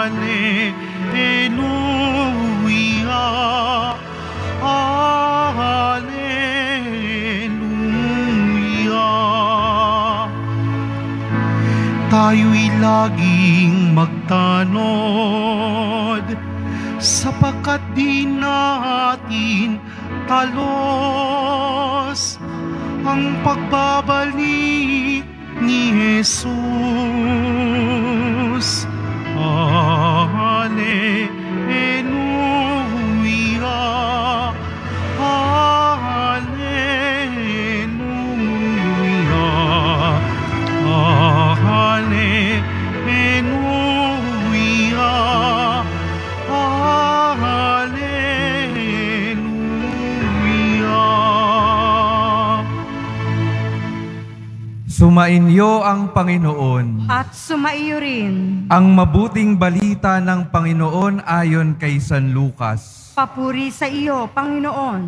Hallelujah. Tayo'y laging magtanod, sapagkat di natin talos ang pagbabalik ni Jesus. Hallelujah. Hallelujah. Hallelujah. Hallelujah. Sumainyo ang Panginoon. At sumaiyo rin. Ang mabuting balita ng Panginoon ayon kay San Lucas. Papuri sa iyo, Panginoon.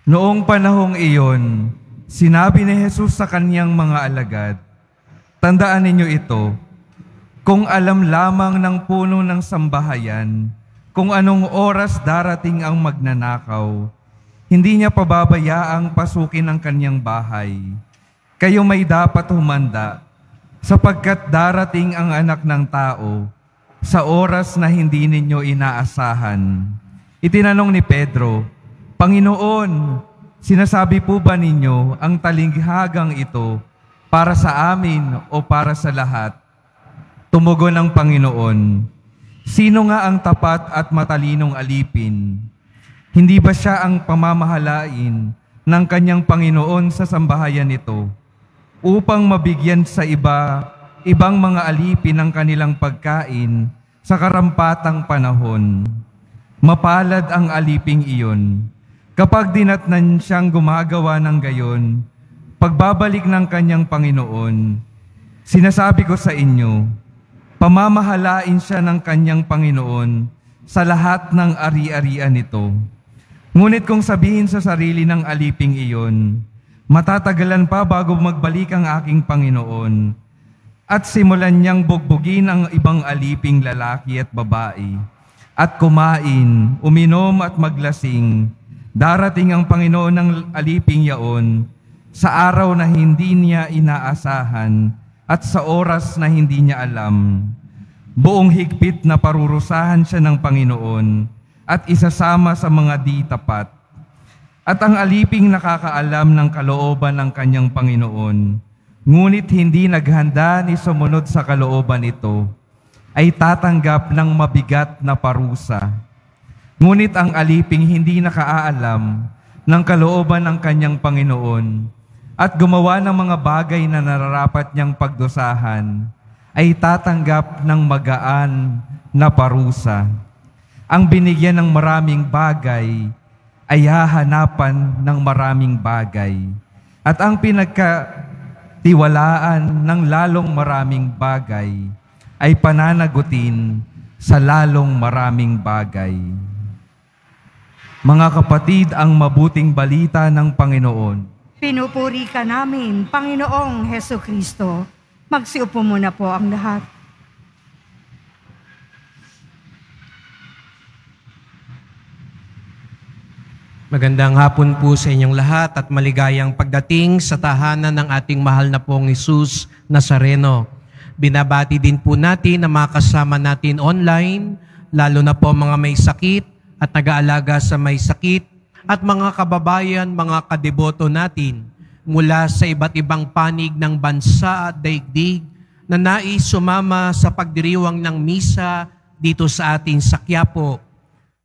Noong panahong iyon, sinabi ni Jesus sa kaniyang mga alagad, "Tandaan ninyo ito, kung alam lamang ng puno ng sambahayan, kung anong oras darating ang magnanakaw, hindi niya pababayaang pasukin ang kaniyang bahay. Kayo may dapat humanda, sapagkat darating ang Anak ng Tao sa oras na hindi ninyo inaasahan." Itinanong ni Pedro, "Panginoon, sinasabi po ba ninyo ang talinghagang ito para sa amin o para sa lahat?" Tumugon ang Panginoon, "Sino nga ang tapat at matalinong alipin? Hindi ba siya ang pamamahalain ng kanyang Panginoon sa sambahayan nito, upang mabigyan sa ibang mga alipin ng kanilang pagkain sa karampatang panahon? Mapalad ang aliping iyon. Kapag dinatnan siyang gumagawa ng gayon, pagbabalik ng kanyang Panginoon, sinasabi ko sa inyo, pamamahalain siya ng kanyang Panginoon sa lahat ng ari-arian nito. Ngunit kung sabihin sa sarili ng aliping iyon, matatagalan pa bago magbalik ang aking Panginoon, at simulan niyang bugbugin ang ibang aliping lalaki at babae, at kumain, uminom at maglasing, darating ang Panginoon ng aliping yaon sa araw na hindi niya inaasahan at sa oras na hindi niya alam. Buong higpit na parurusahan siya ng Panginoon at isasama sa mga di tapat. At ang aliping nakakaalam ng kalooban ng kanyang Panginoon, ngunit hindi naghanda ni sumunod sa kalooban ito, ay tatanggap ng mabigat na parusa. Ngunit ang aliping hindi nakaalam ng kalooban ng kanyang Panginoon at gumawa ng mga bagay na nararapat niyang pagdusahan, ay tatanggap ng magaan na parusa. Ang binigyan ng maraming bagay ay hahanapan ng maraming bagay, at ang pinagkatiwalaan ng lalong maraming bagay ay pananagutin sa lalong maraming bagay. Mga kapatid, ang mabuting balita ng Panginoon. Pinupuri ka namin, Panginoong Hesukristo. Magsiupo muna po ang lahat. Magandang hapon po sa inyong lahat at maligayang pagdating sa tahanan ng ating mahal na pong Jesus Nazareno. Binabati din po natin ang mga kasama natin online, lalo na po mga may sakit at nag-aalaga sa may sakit, at mga kababayan, mga kadeboto natin mula sa iba't ibang panig ng bansa at daigdig na nais sumama sa pagdiriwang ng misa dito sa atin sa Quiapo,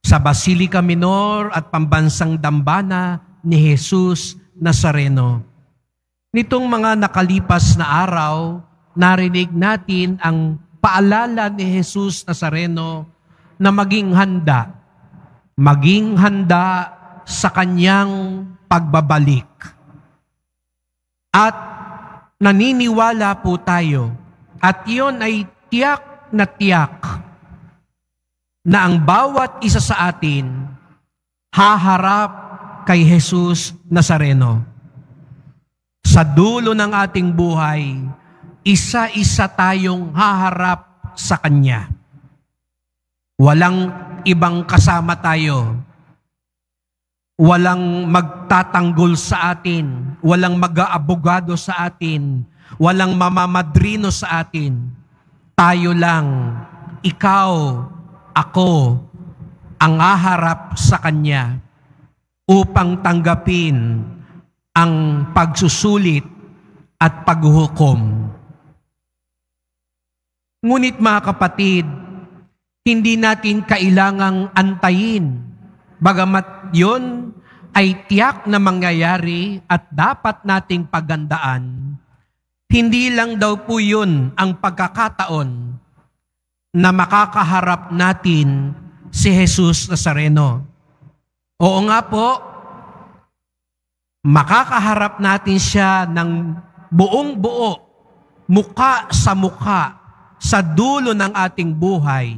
sa Basilica Minor at Pambansang Dambana ni Jesus Nazareno. Nitong mga nakalipas na araw, narinig natin ang paalala ni Jesus Nazareno na maging handa sa kanyang pagbabalik. At naniniwala po tayo, at iyon ay tiyak na ang bawat isa sa atin haharap kay Jesus Nazareno. Sa dulo ng ating buhay, isa-isa tayong haharap sa Kanya. Walang ibang kasama tayo. Walang magtatanggol sa atin. Walang mag-aabogado sa atin. Walang mamamadrino sa atin. Tayo lang, ikaw, ako, ang haharap sa Kanya upang tanggapin ang pagsusulit at paghuhukom. Ngunit mga kapatid, hindi natin kailangang antayin. Bagamat yun ay tiyak na mangyayari at dapat nating pagandaan, hindi lang daw po yun ang pagkakataon na makakaharap natin si Jesus Nazareno. Oo nga po, makakaharap natin siya ng buong buo, mukha sa dulo ng ating buhay.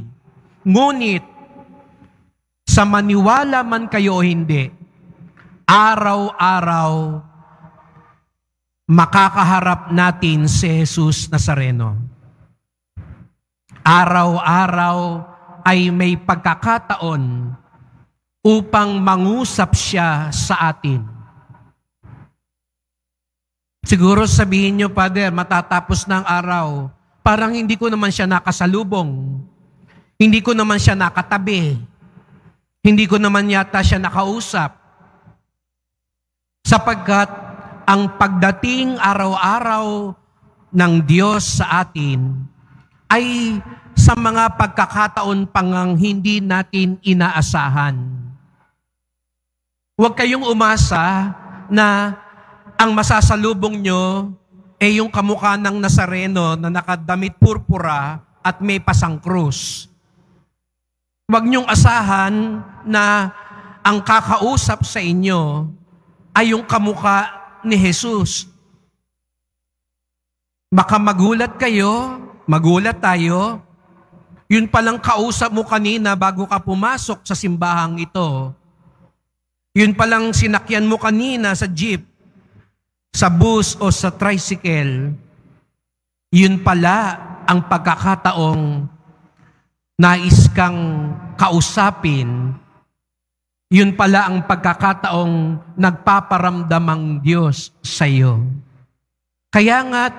Ngunit, sa maniwala man kayo o hindi, araw-araw makakaharap natin si Jesus Nazareno. Araw-araw ay may pagkakataon upang mangusap siya sa atin. Siguro sabihin niyo, Father, matatapos ng araw, parang hindi ko naman siya nakasalubong. Hindi ko naman siya nakatabi. Hindi ko naman yata siya nakausap. Sapagkat ang pagdating araw-araw ng Diyos sa atin ay sa mga pagkakataon pangang hindi natin inaasahan. Huwag kayong umasa na ang masasalubong nyo ay yung kamukha ng Nazareno na nakadamit purpura at may pasang krus. Huwag niyong asahan na ang kakausap sa inyo ay yung kamukha ni Jesus. Baka magulat kayo, magulat tayo. Yun palang kausap mo kanina bago ka pumasok sa simbahang ito. Yun palang sinakyan mo kanina sa jeep, sa bus o sa tricycle. Yun pala ang pagkakataong nais kang kausapin. Yun pala ang pagkakataong nagpaparamdam ang Diyos sa iyo. Kaya nga't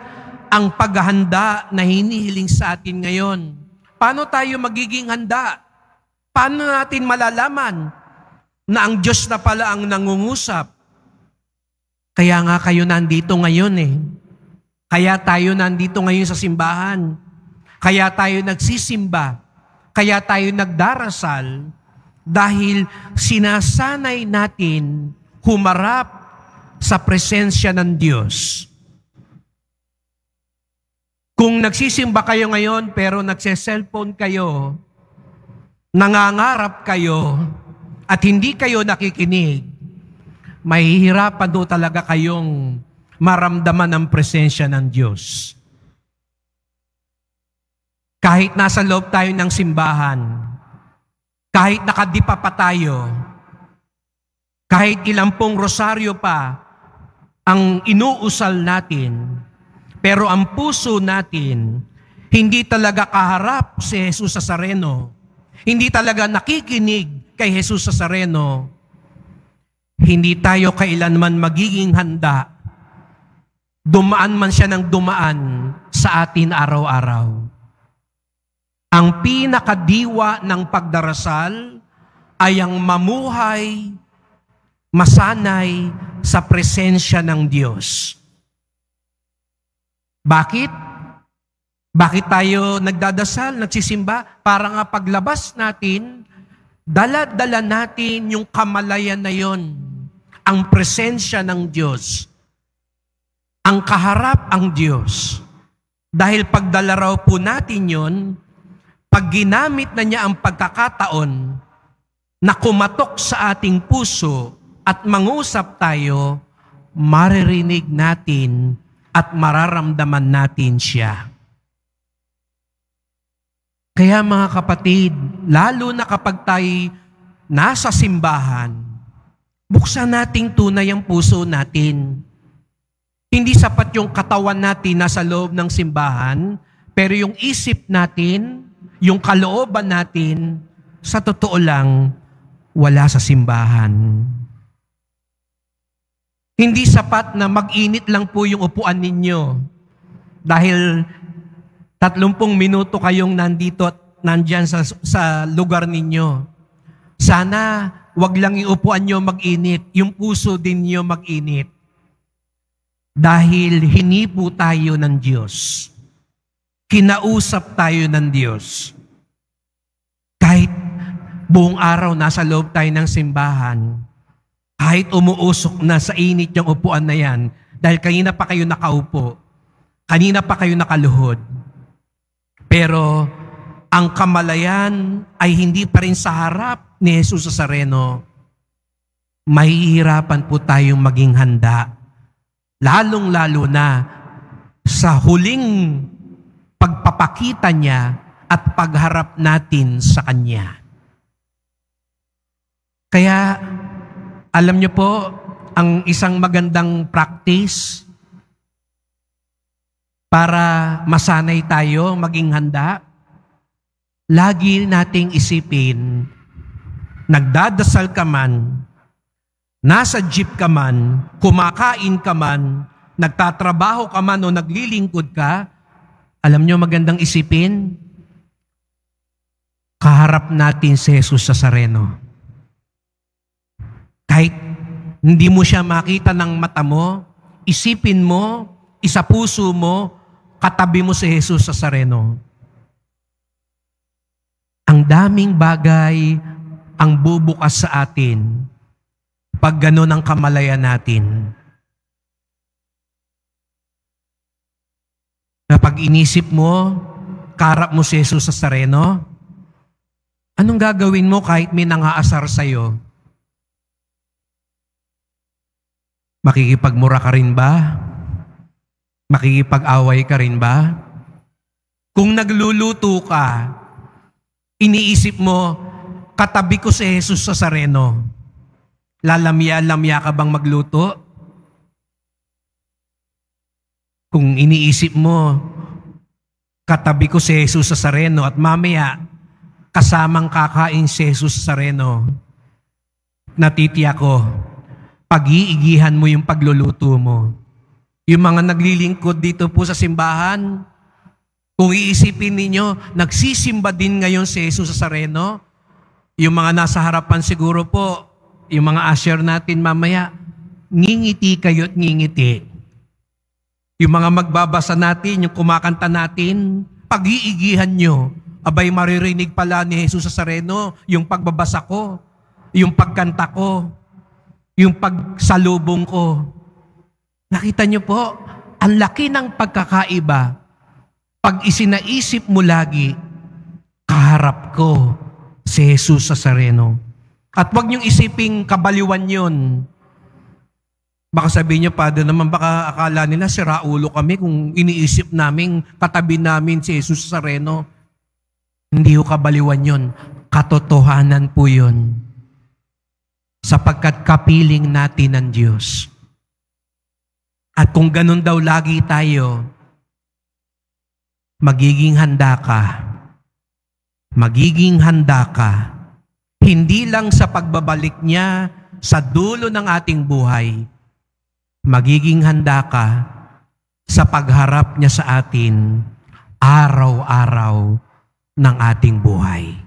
ang paghahanda na hinihiling sa atin ngayon, paano tayo magiging handa? Paano natin malalaman na ang Diyos na pala ang nangungusap? Kaya nga kayo nandito ngayon eh. Kaya tayo nandito ngayon sa simbahan. Kaya tayo nagsisimba. Kaya tayo nagdarasal dahil sinasanay natin humarap sa presensya ng Diyos. Kung nagsisimba kayo ngayon pero nagse-cellphone kayo, nangangarap kayo at hindi kayo nakikinig, mahihirapan do talaga kayong maramdaman ang presensya ng Diyos. Kahit nasa loob tayo ng simbahan, kahit nakadipa pa tayo, kahit ilang pong rosaryo pa ang inuusal natin, pero ang puso natin, hindi talaga kaharap si Jesus Nazareno, hindi talaga nakikinig kay Jesus Nazareno, hindi tayo kailanman magiging handa, dumaan man siya ng dumaan sa atin araw-araw. Ang pinakadiwa ng pagdarasal ay ang mamuhay, masanay sa presensya ng Diyos. Bakit? Bakit tayo nagdadasal, nagsisimba? Para nga paglabas natin, dala-dala natin yung kamalayan na yon, ang presensya ng Diyos, ang kaharap ang Diyos. Dahil pagdala raw po natin yon, pag ginamit na niya ang pagkakataon na kumatok sa ating puso at mangusap tayo, maririnig natin at mararamdaman natin siya. Kaya mga kapatid, lalo na kapag tayo nasa simbahan, buksan nating tunay ang puso natin. Hindi sapat yung katawan natin nasa loob ng simbahan, pero yung isip natin, yung kalooban natin, sa totoo lang, wala sa simbahan. Hindi sapat na mag-init lang po yung upuan ninyo dahil 30 minuto kayong nandito at nandyan sa lugar ninyo. Sana wag lang yung upuan nyo mag-init, yung puso din nyo mag-init. Dahil hinipo tayo ng Diyos. Kinausap tayo ng Diyos. Kahit buong araw nasa loob tayo ng simbahan, kahit umuusok na sa init yung upuan na yan, dahil kanina pa kayo nakaupo, kanina pa kayo nakaluhod, pero ang kamalayan ay hindi pa rin sa harap ni Jesus Nazareno, mahihirapan po tayong maging handa, lalong-lalo na sa huling pagpapakita niya at pagharap natin sa Kanya. Kaya, alam niyo po, ang isang magandang practice para masanay tayo maging handa, lagi nating isipin, nagdadasal ka man, nasa jeep ka man, kumakain ka man, nagtatrabaho ka man o naglilingkod ka, alam niyo magandang isipin, kaharap natin si Jesus Nazareno. Kahit hindi mo siya makita ng mata mo, isipin mo, isa puso mo, katabi mo si Jesus Nazareno. Ang daming bagay ang bubukas sa atin pag gano'n ang kamalayan natin. Kapag inisip mo, karap mo si Jesus Nazareno, anong gagawin mo kahit may nangaasar sa'yo? Makikipagmura ka rin ba? Makikipag-away ka rin ba? Kung nagluluto ka, iniisip mo, katabi ko si Jesus Nazareno, lalamya-lamya ka bang magluto? Kung iniisip mo, katabi ko si Jesus Nazareno at mamaya, kasamang kakain si Jesus Nazareno, natitiyak ko, pag-iigihan mo yung pagluluto mo. Yung mga naglilingkod dito po sa simbahan, kung iisipin ninyo, nagsisimba din ngayon si Jesus Nazareno. Yung mga nasa harapan siguro po, yung mga usher natin mamaya, ngingiti kayo at ngingiti. Yung mga magbabasa natin, yung kumakanta natin, pag-iigihan nyo, abay maririnig pala ni Jesus Nazareno yung pagbabasa ko, yung pagkanta ko, yung pagsalubong ko. Nakita niyo po, ang laki ng pagkakaiba. Pag isinaisip mo lagi, kaharap ko si Jesus Nazareno. At huwag niyong isiping kabaliwan yun. Baka sabihin niyo, Padre naman, baka akala nila si Raulo kami kung iniisip namin, katabi namin si Jesus Nazareno. Hindi ko kabaliwan yun. Katotohanan po yun. Sapagkat kapiling natin ng Diyos. At kung ganun daw lagi tayo, magiging handa ka. Magiging handa ka. Hindi lang sa pagbabalik niya sa dulo ng ating buhay. Magiging handa ka sa pagharap niya sa atin araw-araw ng ating buhay.